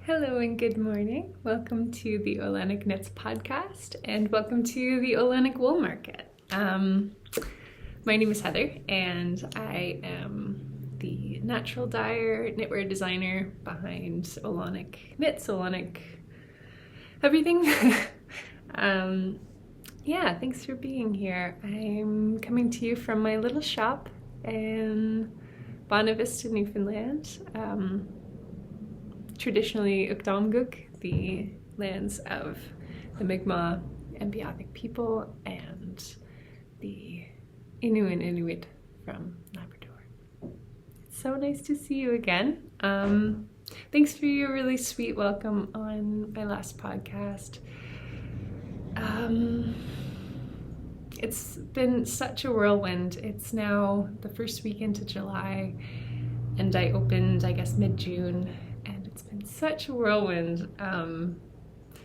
Hello and good morning. Welcome to the Oileánach Knits podcast and welcome to the Oileánach Wool Market. My name is Heather and I am the natural dyer, knitwear designer behind Oileánach Knits, Oileánach everything. Yeah, thanks for being here. I'm coming to you from my little shop in Bonavista, Newfoundland. Traditionally Ukdamguk, the lands of the Mi'kmaq and Beothuk people, and the Innu and Inuit from Labrador. It's so nice to see you again. Thanks for your really sweet welcome on my last podcast. It's been such a whirlwind. It's now the first week into July, and I opened, I guess, mid-June. It's been such a whirlwind.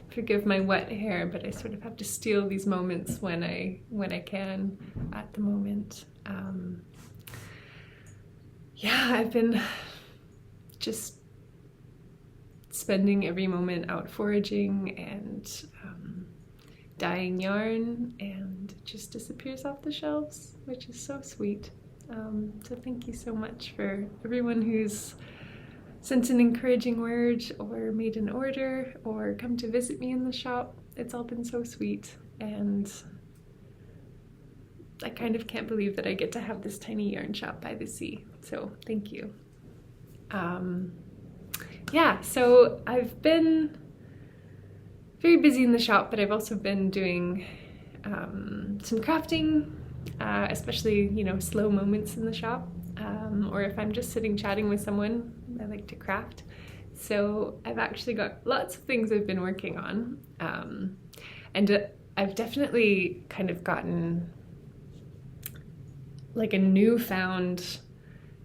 Forgive my wet hair, but I sort of have to steal these moments when I can at the moment. Yeah, I've been just spending every moment out foraging and dyeing yarn, and it just disappears off the shelves, which is so sweet. So thank you so much for everyone who's sent an encouraging word or made an order or come to visit me in the shop. It's all been so sweet, and I kind of can't believe that I get to have this tiny yarn shop by the sea, so thank you. Yeah, so I've been very busy in the shop, but I've also been doing some crafting, especially, slow moments in the shop. Or if I'm just sitting chatting with someone, I like to craft. So I've actually got lots of things I've been working on. And I've definitely kind of gotten like a newfound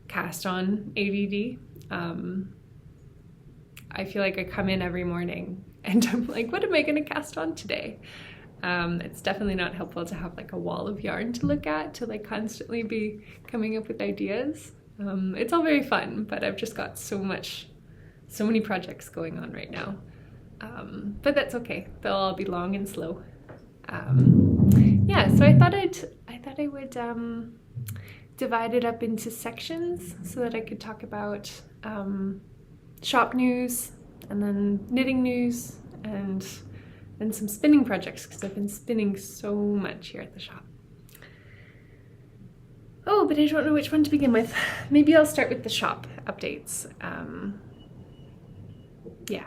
cast on ADD. I feel like I come in every morning and I'm like, what am I going to cast on today? It's definitely not helpful to have like a wall of yarn to look at, to like constantly be coming up with ideas. It's all very fun, but I've just got so many projects going on right now. But that's okay. They'll all be long and slow. Yeah, so I thought I would divide it up into sections so that I could talk about shop news, and then knitting news, and some spinning projects, because I've been spinning so much here at the shop. Oh, but I don't know which one to begin with. Maybe I'll start with the shop updates. Yeah,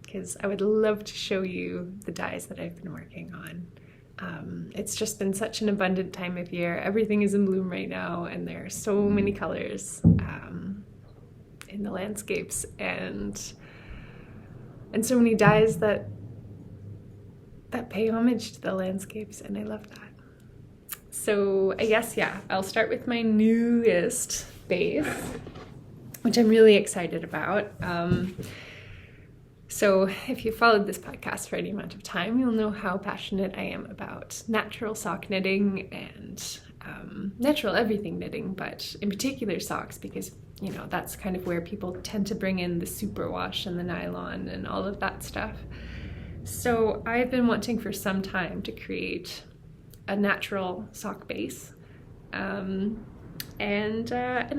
because I would love to show you the dyes that I've been working on. It's just been such an abundant time of year. Everything is in bloom right now, and there are so many colors in the landscapes, and so many dyes that pay homage to the landscapes, and I love that. So I guess, yeah, I'll start with my newest base, which I'm really excited about. So if you followed this podcast for any amount of time, you'll know how passionate I am about natural sock knitting and natural everything knitting, but in particular socks, because that's kind of where people tend to bring in the superwash and the nylon and all of that stuff. So I've been wanting for some time to create a natural sock base, and I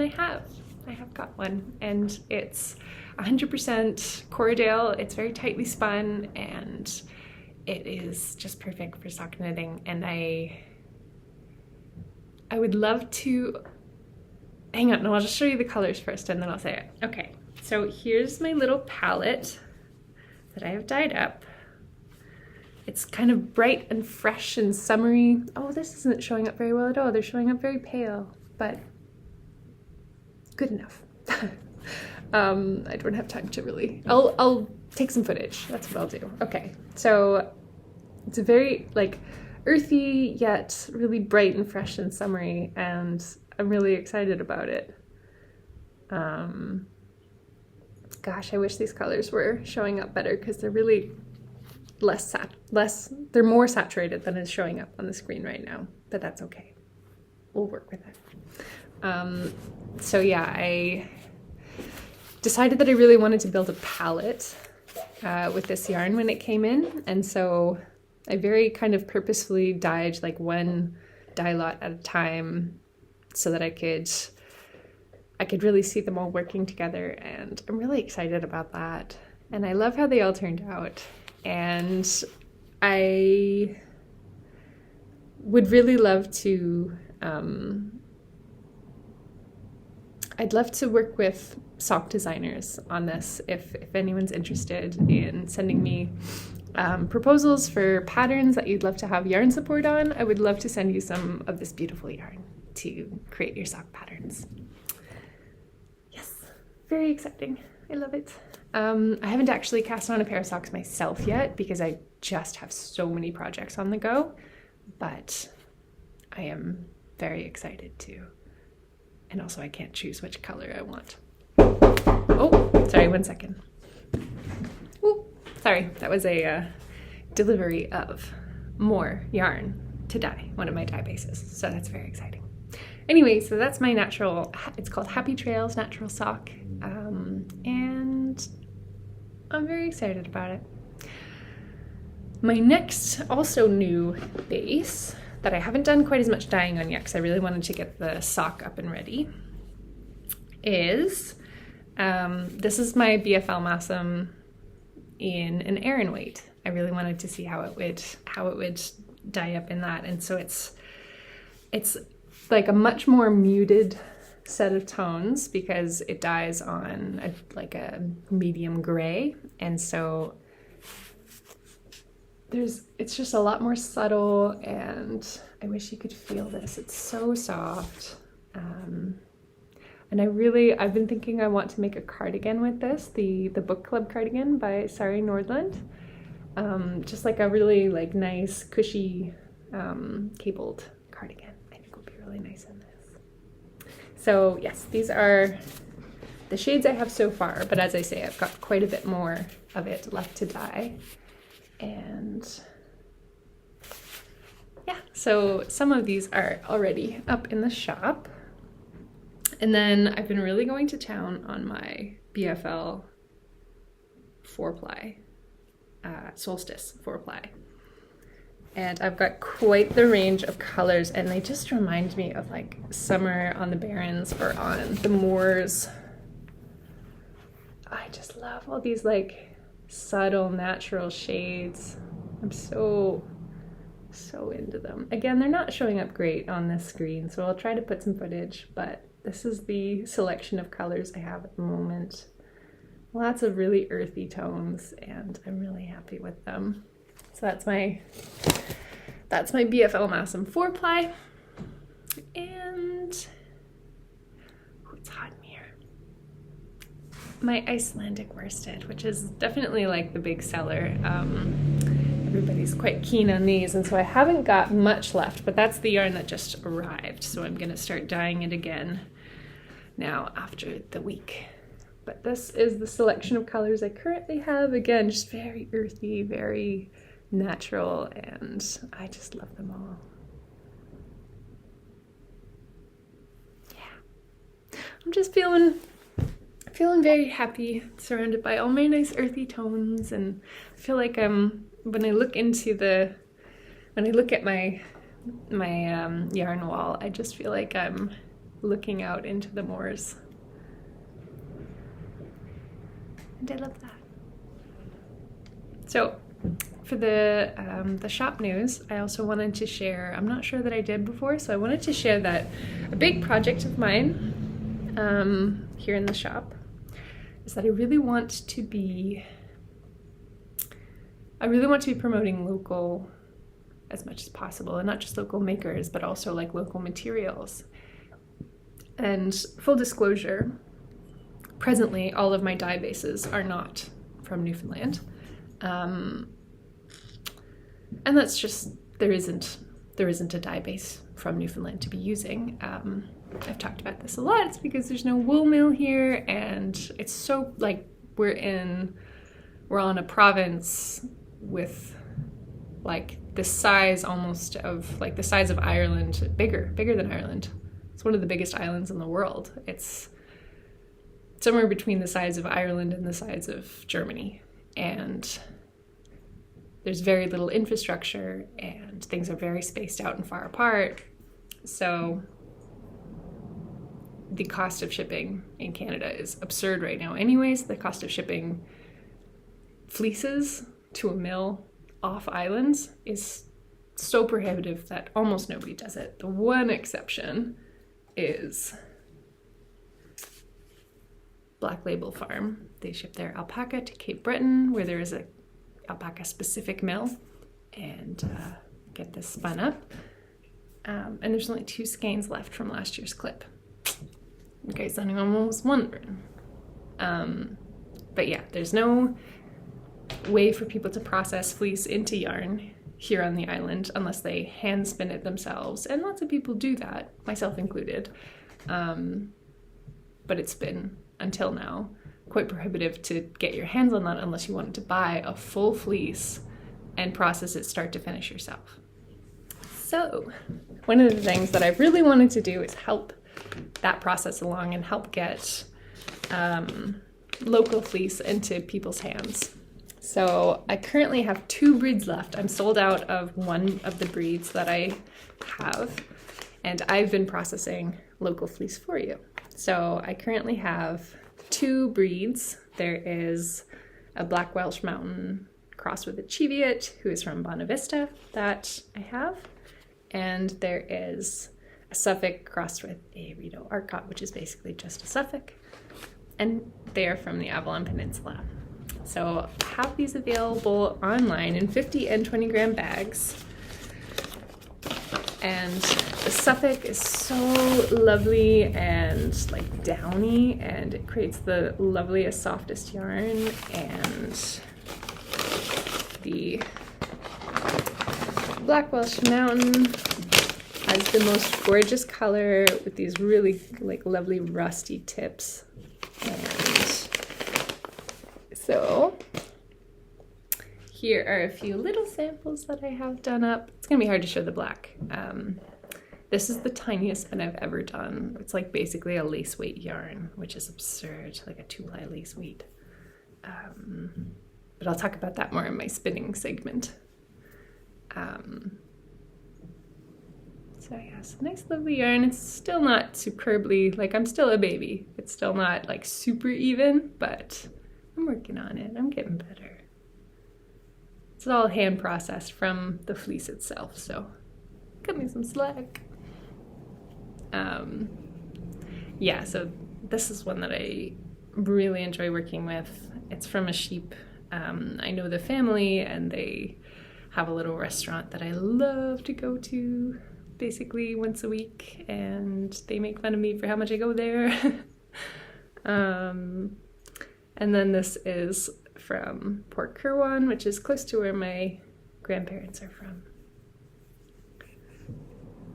have got one, and it's 100% Corriedale. It's very tightly spun, and it is just perfect for sock knitting. And I would love to, hang on, no, I'll just show you the colors first and then I'll say it. Okay, so here's my little palette that I have dyed up. It's kind of bright and fresh and summery. Oh, this isn't showing up very well at all. They're showing up very pale, but good enough. I don't have time to really, I'll take some footage. That's what I'll do. Okay, so it's a very like earthy yet really bright and fresh and summery, and I'm really excited about it. Gosh, I wish these colors were showing up better, because they're really they're more saturated than is showing up on the screen right now, but that's okay. We'll work with it. So yeah, I decided that I really wanted to build a palette with this yarn when it came in, and so I very kind of purposefully dyed like one dye lot at a time so that I could really see them all working together, and I'm really excited about that. And I love how they all turned out, and I would really love to I'd love to work with sock designers on this. If anyone's interested in sending me proposals for patterns that you'd love to have yarn support on, I would love to send you some of this beautiful yarn to create your sock patterns. Yes, very exciting. I love it. I haven't actually cast on a pair of socks myself yet because I just have so many projects on the go, but I am very excited to. And also I can't choose which color I want. Oh, sorry, 1 second. Ooh, sorry, that was a delivery of more yarn to dye, one of my dye bases. So that's very exciting. Anyway, so that's my natural, it's called Happy Trails Natural Sock. And I'm very excited about it. My next also new base that I haven't done quite as much dyeing on yet because I really wanted to get the sock up and ready is, this is my BFL Massam in an Aran weight. I really wanted to see how it would dye up in that, and so it's like a much more muted set of tones because it dyes on like a medium gray, and so it's just a lot more subtle, and I wish you could feel this. It's so soft. And I've been thinking I want to make a cardigan with this, the book club cardigan by Sari Nordland. Just like a really like nice, cushy, cabled cardigan. I think would be really nice in this. So yes, these are the shades I have so far, but as I say, I've got quite a bit more of it left to dye. And yeah, so some of these are already up in the shop. And then I've been really going to town on my BFL 4-ply, Solstice 4-ply. And I've got quite the range of colors, and they just remind me of like summer on the Barrens or on the moors. I just love all these like subtle natural shades. I'm so into them. Again, they're not showing up great on this screen, so I'll try to put some footage, but this is the selection of colors I have at the moment. Lots of really earthy tones, and I'm really happy with them. So that's my BFL Massam 4-ply. And what's hot in here? My Icelandic worsted, which is definitely like the big seller. Everybody's quite keen on these, and so I haven't got much left, but that's the yarn that just arrived. So I'm gonna start dyeing it again now after the week. But this is the selection of colors I currently have. Again, just very earthy, very natural, and I just love them all. Yeah, I'm just feeling very happy, surrounded by all my nice earthy tones, and I feel like when I look at my yarn wall, I just feel like I'm looking out into the moors. And I love that. So for the shop news, I also wanted to share, I'm not sure that I did before, so I wanted to share that a big project of mine here in the shop is that I really want to be promoting local as much as possible, and not just local makers, but also like local materials. And full disclosure, presently all of my dye bases are not from Newfoundland. And that's just, there isn't a dye base from Newfoundland to be using. I've talked about this a lot. It's because there's no wool mill here, and it's so like we're on a province with like the size almost of like the size of Ireland, bigger than Ireland. It's one of the biggest islands in the world. It's somewhere between the size of Ireland and the size of Germany. And there's very little infrastructure and things are very spaced out and far apart. So the cost of shipping in Canada is absurd right now. Anyways, the cost of shipping fleeces to a mill off islands is so prohibitive that almost nobody does it. The one exception is Black Label Farm. They ship their alpaca to Cape Breton, where there is a alpaca specific mill, and get this spun up. And there's only 2 skeins left from last year's clip. In case anyone was wondering. But yeah, there's no way for people to process fleece into yarn here on the island unless they hand spin it themselves. And lots of people do that, myself included. But it's been, until now, quite prohibitive to get your hands on that unless you wanted to buy a full fleece and process it start to finish yourself. So one of the things that I really wanted to do is help that process along and help get local fleece into people's hands. So I currently have 2 breeds left. I'm sold out of one of the breeds that I have, and I've been processing local fleece for you. So I currently have 2 breeds. There is a Black Welsh Mountain crossed with a Cheviot, who is from Bonavista, that I have. And there is a Suffolk crossed with a Rideau Arcot, which is basically just a Suffolk. And they are from the Avalon Peninsula. So I have these available online in 50 and 20 gram bags. And the Suffolk is so lovely and like downy, and it creates the loveliest, softest yarn. And the Black Welsh Mountain has the most gorgeous color with these really like lovely rusty tips. And so here are a few little samples that I have done up. It's gonna be hard to show the black. This is the tiniest spin I've ever done. It's like basically a lace weight yarn, which is absurd, like a 2-ply lace weight. But I'll talk about that more in my spinning segment. So yes, nice lovely yarn. It's still not superbly, like I'm still a baby. It's still not like super even, but I'm working on it. I'm getting better. It's all hand processed from the fleece itself, so cut me some slack. Yeah, so this is one that I really enjoy working with. It's from a sheep. I know the family, and they have a little restaurant that I love to go to basically once a week, and they make fun of me for how much I go there. And then this is from Port Kirwan, which is close to where my grandparents are from.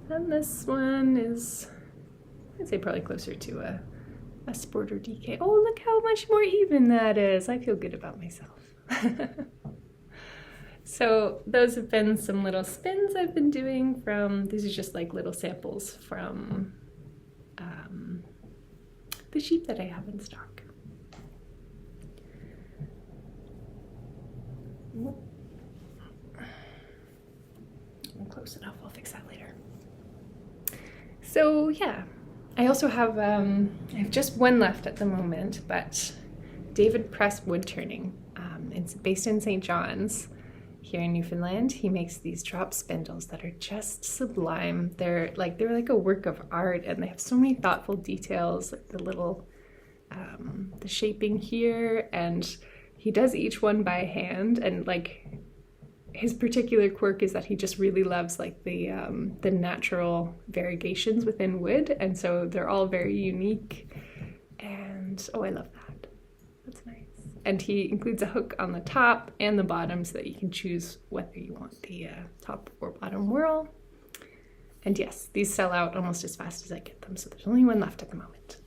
And this one is, I'd say probably closer to a Sport or DK. Oh, look how much more even that is. I feel good about myself. So those have been some little spins I've been doing from, these are just like little samples from the sheep that I have in stock. I'm close enough, I'll fix that later. So yeah, I also have, I have just one left at the moment, but David Press Wood Turning. It's based in St. John's here in Newfoundland. He makes these drop spindles that are just sublime. They're like a work of art, and they have so many thoughtful details, like the little, the shaping here, and he does each one by hand. And like his particular quirk is that he just really loves like the natural variegations within wood, and so they're all very unique. And oh, I love that. That's nice. And he includes a hook on the top and the bottom so that you can choose whether you want the top or bottom whorl. And yes, these sell out almost as fast as I get them, so there's only one left at the moment.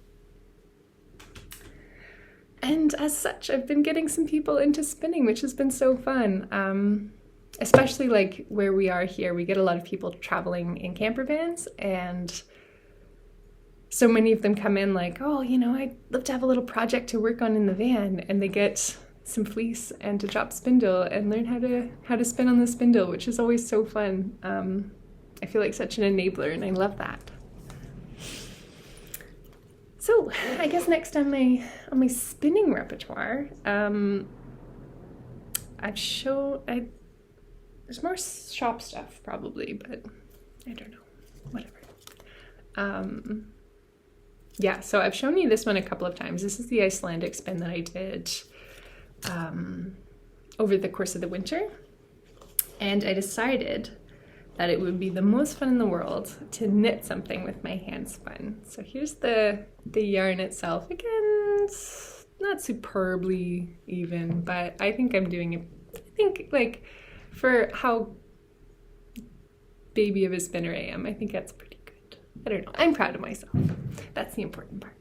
And as such, I've been getting some people into spinning, which has been so fun. Especially like where we are here, we get a lot of people traveling in camper vans, and so many of them come in like, oh, I'd love to have a little project to work on in the van, and they get some fleece and a drop spindle and learn how to spin on the spindle, which is always so fun. I feel like such an enabler, and I love that. So I guess next on my spinning repertoire, there's more shop stuff probably, but I don't know, whatever. Yeah, so I've shown you this one a couple of times. This is the Icelandic spin that I did over the course of the winter, and I decided that it would be the most fun in the world to knit something with my hand spun. So here's the yarn itself. Again, it's not superbly even, but I think I'm doing it. I think, like, for how baby of a spinner I am, I think that's pretty good. I don't know. I'm proud of myself. That's the important part.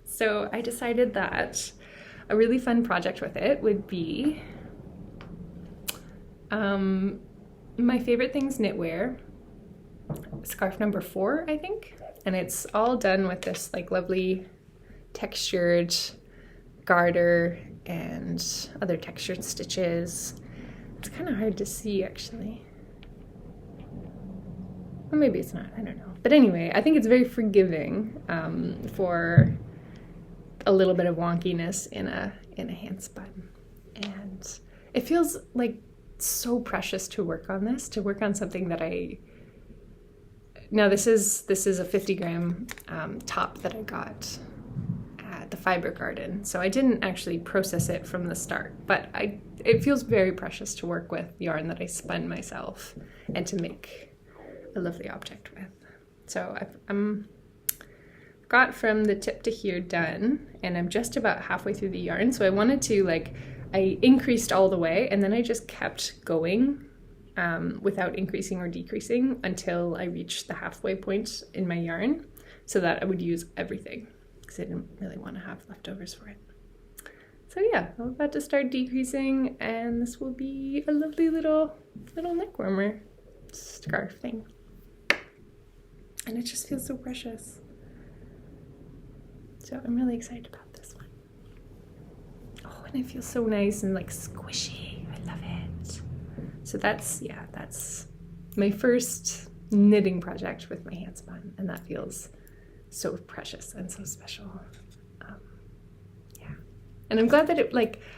So I decided that a really fun project with it would be my favorite things knitwear, scarf number 4, I think. And it's all done with this like lovely textured garter and other textured stitches. It's kind of hard to see actually. Or maybe it's not, I don't know. But anyway, I think it's very forgiving for a little bit of wonkiness in a hand spun. And it feels like so precious to work on something that now this is a 50 gram top that I got at the Fiber Garden. So I didn't actually process it from the start, but it feels very precious to work with yarn that I spun myself and to make a lovely object with. So I'm got from the tip to here done, and I'm just about halfway through the yarn. So I wanted to I increased all the way, and then I just kept going without increasing or decreasing until I reached the halfway point in my yarn, so that I would use everything because I didn't really want to have leftovers for it. So yeah, I'm about to start decreasing, and this will be a lovely little neck warmer scarf thing. And it just feels so precious. So I'm really excited about this one. Oh, and it feels so nice and like squishy. I love it. So that's my first knitting project with my hand spun, and that feels so precious and so special. Yeah. And I'm glad that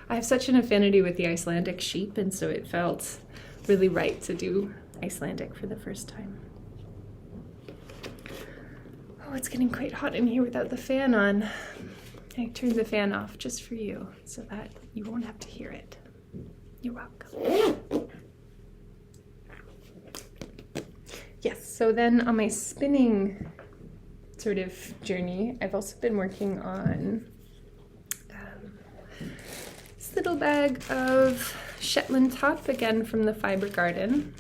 I have such an affinity with the Icelandic sheep, and so it felt really right to do Icelandic for the first time. Oh, it's getting quite hot in here without the fan on. I turned the fan off just for you so that you won't have to hear it. You're welcome. Yes, so then on my spinning sort of journey, I've also been working on this little bag of Shetland top, again from the Fiber Garden.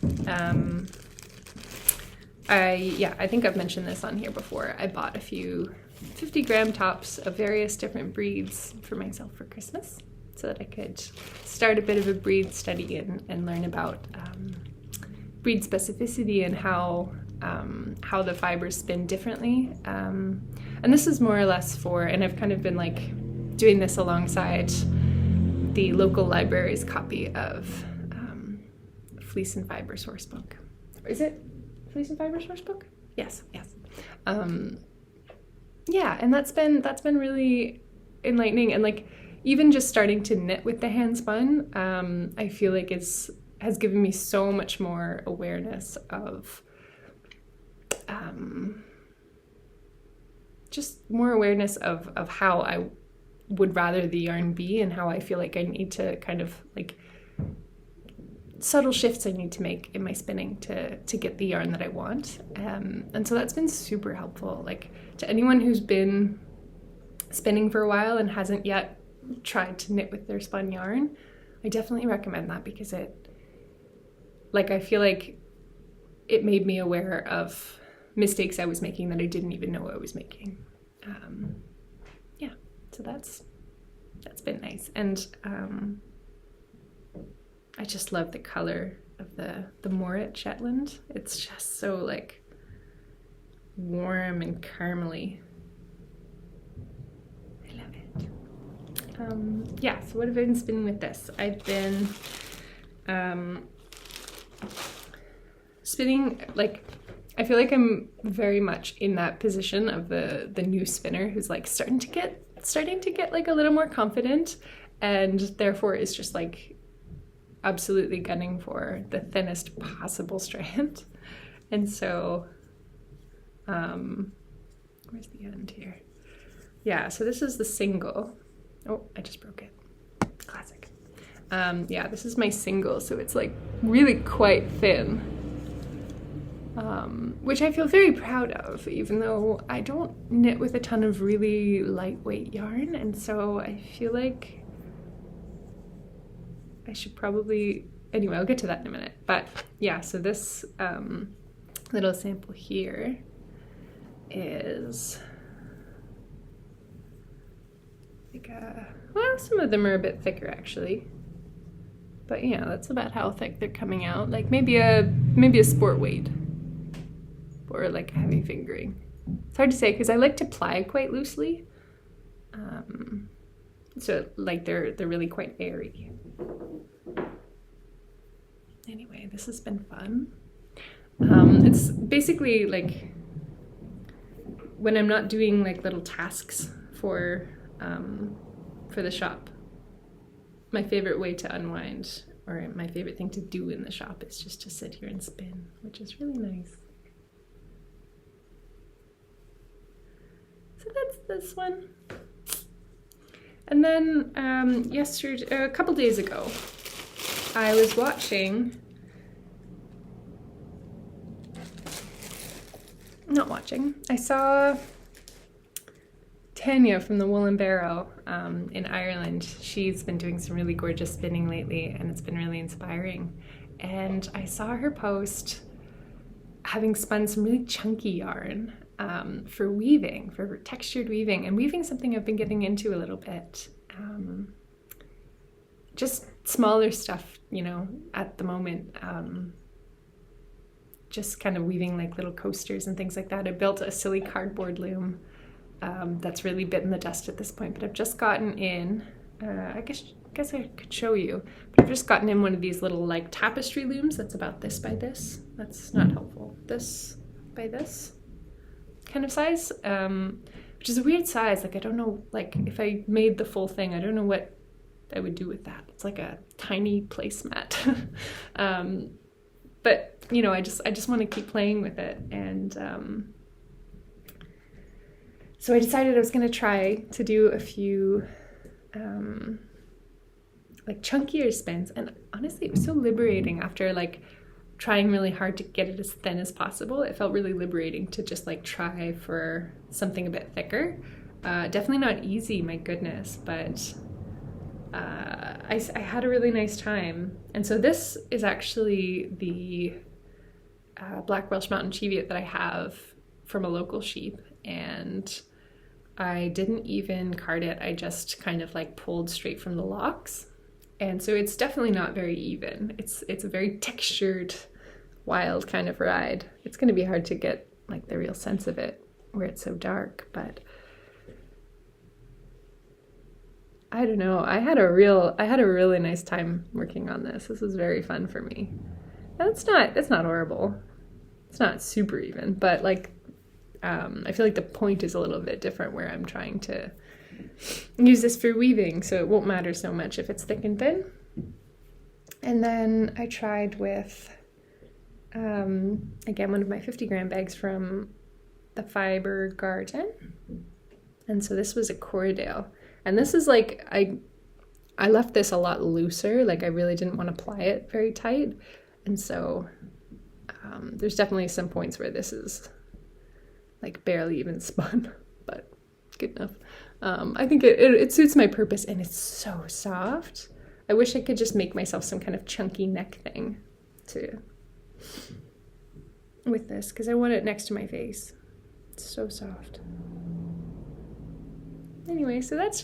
I think I've mentioned this on here before. I bought a few 50 gram tops of various different breeds for myself for Christmas so that I could start a bit of a breed study and learn about breed specificity and how the fibers spin differently. And this is more or less and I've kind of been doing this alongside the local library's copy of Fleece and Fiber Sourcebook. Is it Fleece and Fiber Sourcebook? Yes. Yeah, and that's been really enlightening, and even just starting to knit with the hand spun, I feel like has given me so much more awareness of just more awareness of how I would rather the yarn be, and how I feel like I need to kind of subtle shifts I need to make in my spinning to get the yarn that I want. And so that's been super helpful. To anyone who's been spinning for a while and hasn't yet tried to knit with their spun yarn, I definitely recommend that, because I feel like it made me aware of mistakes I was making that I didn't even know I was making. Yeah, so that's been nice. And I just love the color of the Morit Shetland. It's just so warm and caramely. Yeah, so what have I been spinning with this? I've been spinning, like, I feel like I'm very much in that position of the new spinner who's like starting to get like a little more confident, and therefore is just like absolutely gunning for the thinnest possible strand. And so where's the end here? Yeah, so this is the single. Oh, I just broke it. Classic. Yeah, this is my single, so it's like really quite thin, which I feel very proud of, even though I don't knit with a ton of really lightweight yarn, and so I feel like I should probably, anyway, I'll get to that in a minute. But yeah, so this little sample here is like well, some of them are a bit thicker actually, but yeah, that's about how thick they're coming out. Like maybe a sport weight or like heavy fingering. It's hard to say because I like to ply quite loosely, so like they're really quite airy. Anyway, this has been fun. It's basically like when I'm not doing like little tasks for the shop, my favorite way to unwind, or my favorite thing to do in the shop, is just to sit here and spin, which is really nice. So that's this one. And then a couple days ago, I was I saw Tanya from the Wool and Barrow in Ireland. She's been doing some really gorgeous spinning lately, and it's been really inspiring. And I saw her post having spun some really chunky yarn for weaving, for textured weaving, and weaving something I've been getting into a little bit. Just smaller stuff, you know, at the moment. Just kind of weaving like little coasters and things like that. I built a silly cardboard loom that's really bitten the dust at this point, but I've just gotten in, I guess I could show you, but I've just gotten in one of these little like tapestry looms that's about this by this. That's not helpful. This by this kind of size, which is a weird size. Like I don't know, like if I made the full thing, I don't know what I would do with that. It's like a tiny placemat. But you know, I just want to keep playing with it, and so I decided I was going to try to do a few like chunkier spins, and honestly it was so liberating after like trying really hard to get it as thin as possible. It felt really liberating to just like try for something a bit thicker. Definitely not easy, my goodness, but I had a really nice time. And so this is actually the Black Welsh Mountain Cheviot that I have from a local sheep, and I didn't even card it. I just kind of like pulled straight from the locks, and so it's definitely not very even. It's a very textured, wild kind of ride. It's going to be hard to get like the real sense of it where it's so dark, but I don't know. I had a really nice time working on this. This was very fun for me. And it's not horrible. It's not super even, but like I feel like the point is a little bit different where I'm trying to use this for weaving, so it won't matter so much if it's thick and thin. And then I tried with again one of my 50-gram bags from the Fiber Garden, and so this was a Corriedale. And this is like, I left this a lot looser, like I really didn't want to ply it very tight. And so there's definitely some points where this is like barely even spun, but good enough. I think it suits my purpose, and it's so soft. I wish I could just make myself some kind of chunky neck thing with this, because I want it next to my face. It's so soft. Anyway, so that's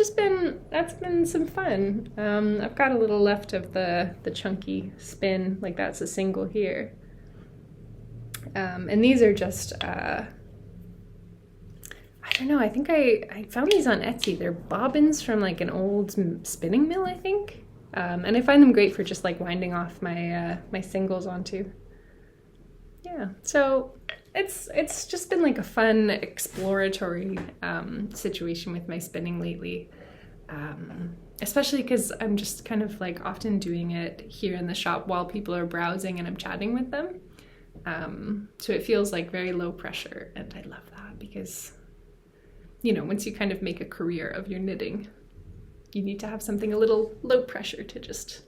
been some fun. I've got a little left of the chunky spin, like that's a single here. And these are just, I don't know, I think I found these on Etsy. They're bobbins from like an old spinning mill, I think. And I find them great for just like winding off my my singles onto. Yeah, so it's just been like a fun exploratory situation with my spinning lately. Especially because I'm just kind of like often doing it here in the shop while people are browsing and I'm chatting with them. So it feels like very low pressure, and I love that because, you know, once you kind of make a career of your knitting, you need to have something a little low pressure to just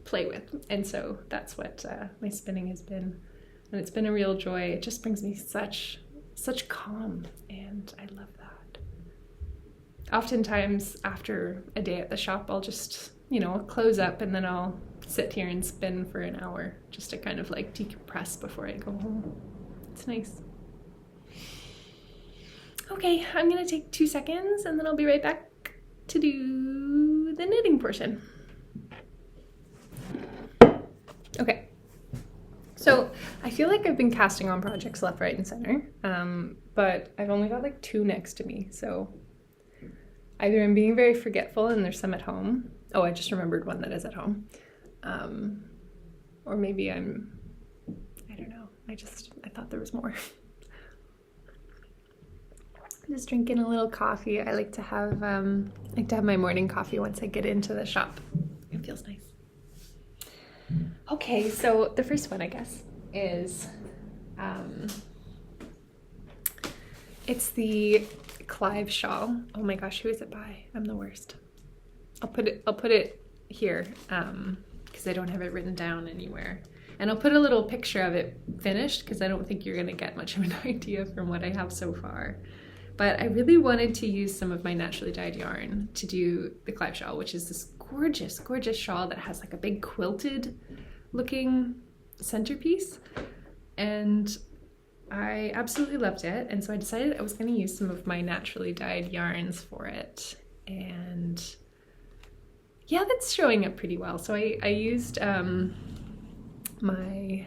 play with. And so that's what my spinning has been. And it's been a real joy. It just brings me such calm, and I love that. Oftentimes after a day at the shop, I'll just, you know, I'll close up and then I'll sit here and spin for an hour just to kind of like decompress before I go home. It's nice. Okay, I'm gonna take 2 seconds and then I'll be right back to do the knitting portion. Okay, so I feel like I've been casting on projects left, right, and center, but I've only got like 2 next to me, so either I'm being very forgetful and there's some at home. Oh, I just remembered one that is at home. Or maybe I don't know, I thought there was more. Just drinking a little coffee. I like to have my morning coffee once I get into the shop. It feels nice. Okay, so the first one, I guess, is it's the Clive shawl. Oh my gosh, who is it by? I'm the worst. I'll put it here because I don't have it written down anywhere. And I'll put a little picture of it finished because I don't think you're gonna get much of an idea from what I have so far. But I really wanted to use some of my naturally dyed yarn to do the Clive shawl, which is this gorgeous, gorgeous shawl that has like a big quilted looking centerpiece. And I absolutely loved it. And so I decided I was going to use some of my naturally dyed yarns for it. And yeah, that's showing up pretty well. So I used my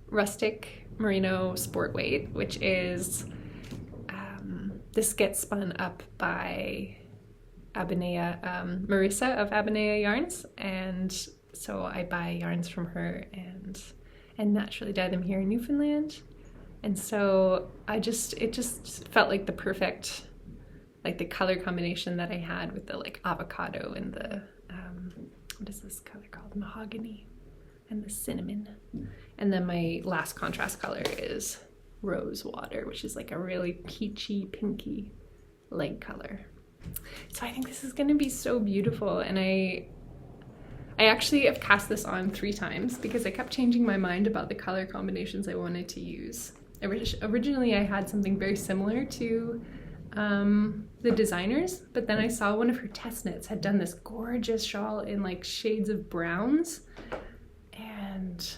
rustic merino sport weight, which is this gets spun up by Abinea, Marissa of Abinea Yarns, and so I buy yarns from her and naturally dye them here in Newfoundland. And so it just felt like the perfect, like the color combination that I had with the like avocado and the what is this color called, mahogany, and the cinnamon. And then my last contrast color is rose water, which is like a really peachy pinky light color. So I think this is going to be so beautiful. And I actually have cast this on 3 times because I kept changing my mind about the color combinations I wanted to use. Originally I had something very similar to the designers, but then I saw one of her test knits had done this gorgeous shawl in like shades of browns, and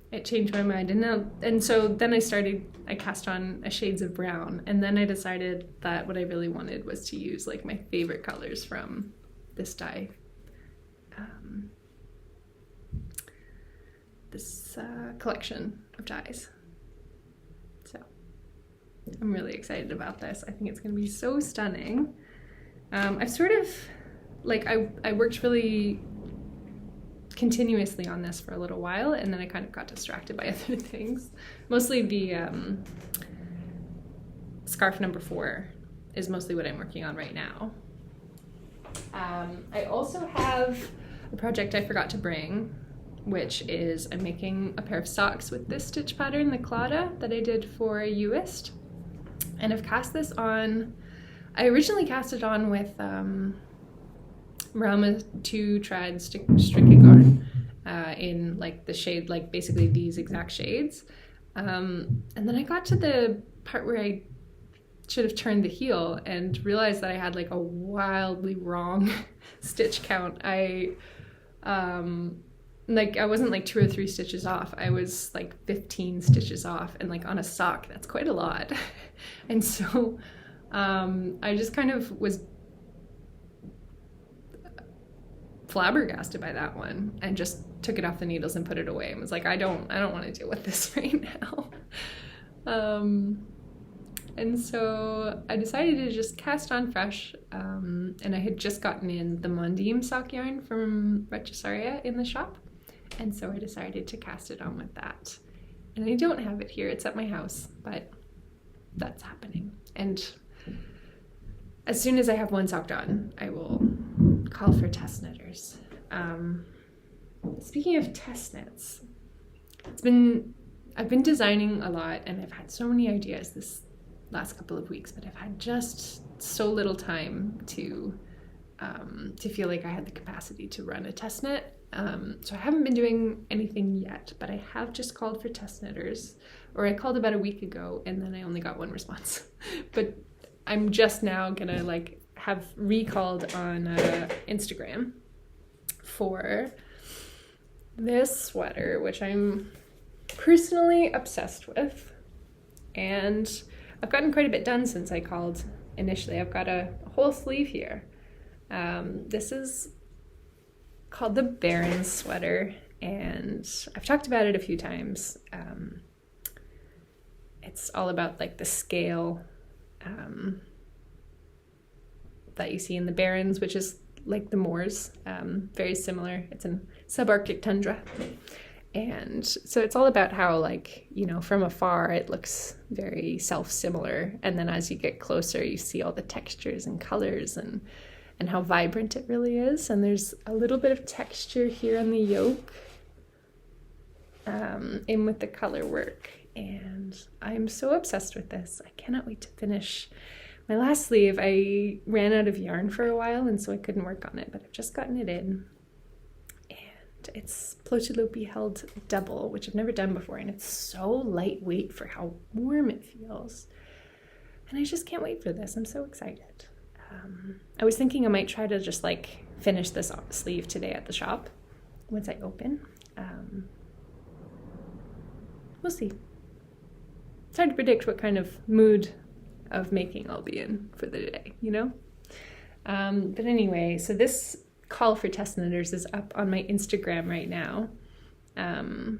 it changed my mind. And so then I cast on a shades of brown, and then I decided that what I really wanted was to use like my favorite colors from this dye, this collection of dyes. So I'm really excited about this. I think it's going to be so stunning. I've sort of like I worked really continuously on this for a little while, and then I kind of got distracted by other things. Mostly the scarf number 4 is mostly what I'm working on right now. I also have a project I forgot to bring, which is I'm making a pair of socks with this stitch pattern, the Claudia, that I did for a Uist. And I've cast this on, I originally cast it on with Rama 2 trad stricken yarn in like the shade, like basically these exact shades. And then I got to the part where I should have turned the heel and realized that I had like a wildly wrong stitch count. I wasn't like 2 or 3 stitches off. I was like 15 stitches off, and like on a sock, that's quite a lot. And so I just kind of was flabbergasted by that one and just took it off the needles and put it away and was like, I don't want to deal with this right now. And so I decided to just cast on fresh, and I had just gotten in the Mondim sock yarn from Retrosaria in the shop, and so I decided to cast it on with that. And I don't have it here, it's at my house, but that's happening. And as soon as I have one sock done, I will call for test knitters. Speaking of test knits, I've been designing a lot, and I've had so many ideas this last couple of weeks, but I've had just so little time to feel like I had the capacity to run a test knit. So I haven't been doing anything yet, but I have just called for test knitters, or I called about a week ago and then I only got one response. But I'm just now gonna have recalled on Instagram for this sweater, which I'm personally obsessed with, and I've gotten quite a bit done since I called initially. I've got a whole sleeve here. This is called the Barrens Sweater, and I've talked about it a few times. It's all about the scale that you see in the Barrens, which is like the moors, very similar. It's in subarctic tundra. And so it's all about how, from afar, it looks very self-similar. And then as you get closer, you see all the textures and colors and how vibrant it really is. And there's a little bit of texture here on the yoke, in with the color work. And I'm so obsessed with this. I cannot wait to finish my last sleeve. I ran out of yarn for a while, and so I couldn't work on it, but I've just gotten it in. It's Plotilopi held double, which I've never done before, and it's so lightweight for how warm it feels. And I just can't wait for this. I'm so excited. I was thinking I might try to just finish this sleeve today at the shop once I open. We'll see. It's hard to predict what kind of mood of making I'll be in for the day, But anyway, so this call for test knitters is up on my Instagram right now, and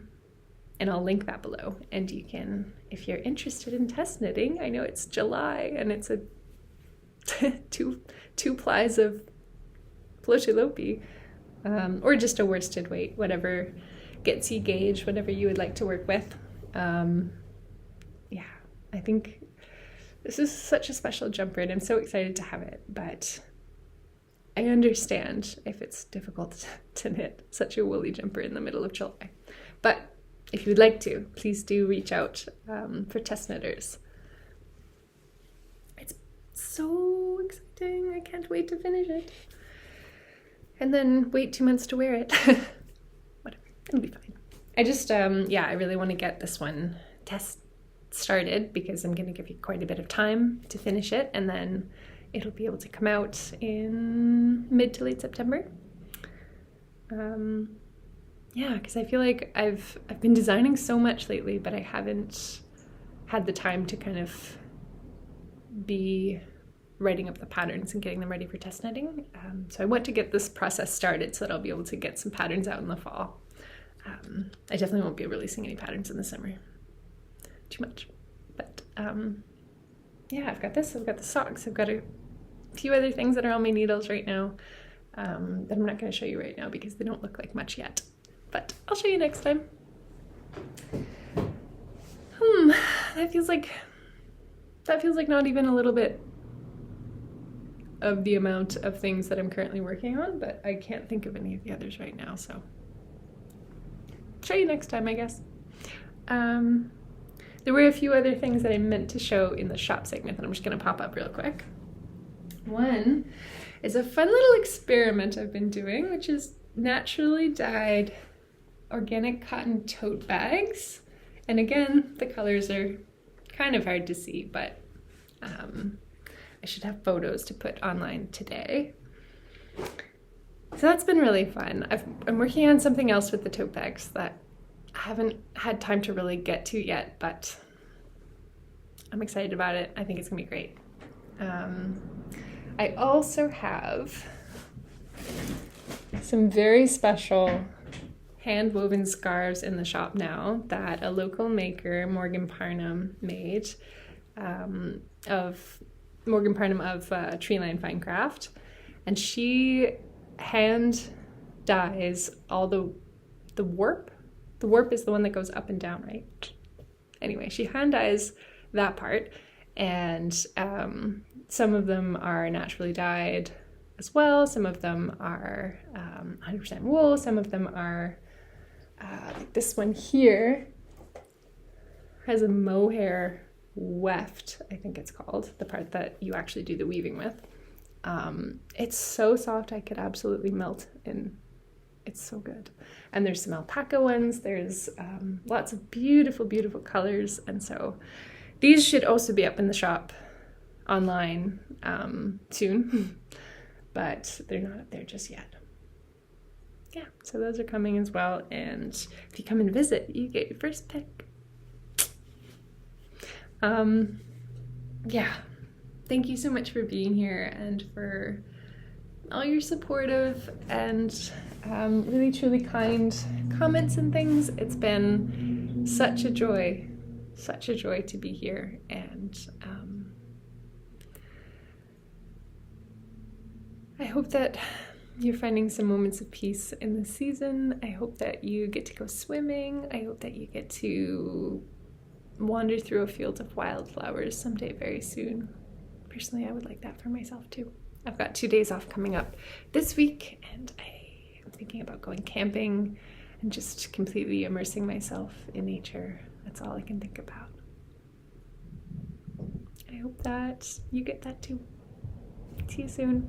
I'll link that below, and you can, if you're interested in test knitting, I know it's July and it's a two plies of Plotilopi, or just a worsted weight, whatever gets you gauge, whatever you would like to work with. Yeah, I think this is such a special jumper, and I'm so excited to have it, but I understand if it's difficult to knit such a woolly jumper in the middle of July. But if you'd like to, please do reach out for test knitters. It's so exciting. I can't wait to finish it. And then wait 2 months to wear it. Whatever, it'll be fine. I just, I really want to get this one test started because I'm going to give you quite a bit of time to finish it, and then it'll be able to come out in mid to late September. Because I feel like I've been designing so much lately, but I haven't had the time to kind of be writing up the patterns and getting them ready for test knitting. So I want to get this process started so that I'll be able to get some patterns out in the fall. I definitely won't be releasing any patterns in the summer. Too much. But I've got this, I've got the socks, I've got a few other things that are on my needles right now that I'm not going to show you right now because they don't look like much yet, but I'll show you next time. That feels like not even a little bit of the amount of things that I'm currently working on, but I can't think of any of the others right now, so show you next time, I guess. There were a few other things that I meant to show in the shop segment that I'm just going to pop up real quick. One is a fun little experiment I've been doing, which is naturally dyed organic cotton tote bags. And again, the colors are kind of hard to see, but I should have photos to put online today. So that's been really fun. I'm working on something else with the tote bags that I haven't had time to really get to yet, but I'm excited about it. I think it's gonna be great. I also have some very special hand-woven scarves in the shop now that a local maker, Morgan Parnham, made. of Morgan Parnham of Treeline Fine Craft, and she hand dyes all the warp. The warp is the one that goes up and down, right? Anyway, she hand dyes that part, and some of them are naturally dyed as well. Some of them are 100% wool. Some of them are like this one here has a mohair weft, I think it's called, the part that you actually do the weaving with. It's so soft, I could absolutely melt in. It's so good. And there's some alpaca ones. There's lots of beautiful, beautiful colors. And so these should also be up in the shop online soon, but they're not up there just yet. Yeah, so those are coming as well. And if you come and visit, you get your first pick. Yeah, thank you so much for being here and for all your supportive and really truly kind comments and things. It's been such a joy to be here, and I hope that you're finding some moments of peace in this season. I hope that you get to go swimming. I hope that you get to wander through a field of wildflowers someday very soon. Personally, I would like that for myself too. I've got 2 days off coming up this week, and I am thinking about going camping and just completely immersing myself in nature. That's all I can think about. I hope that you get that too. See you soon.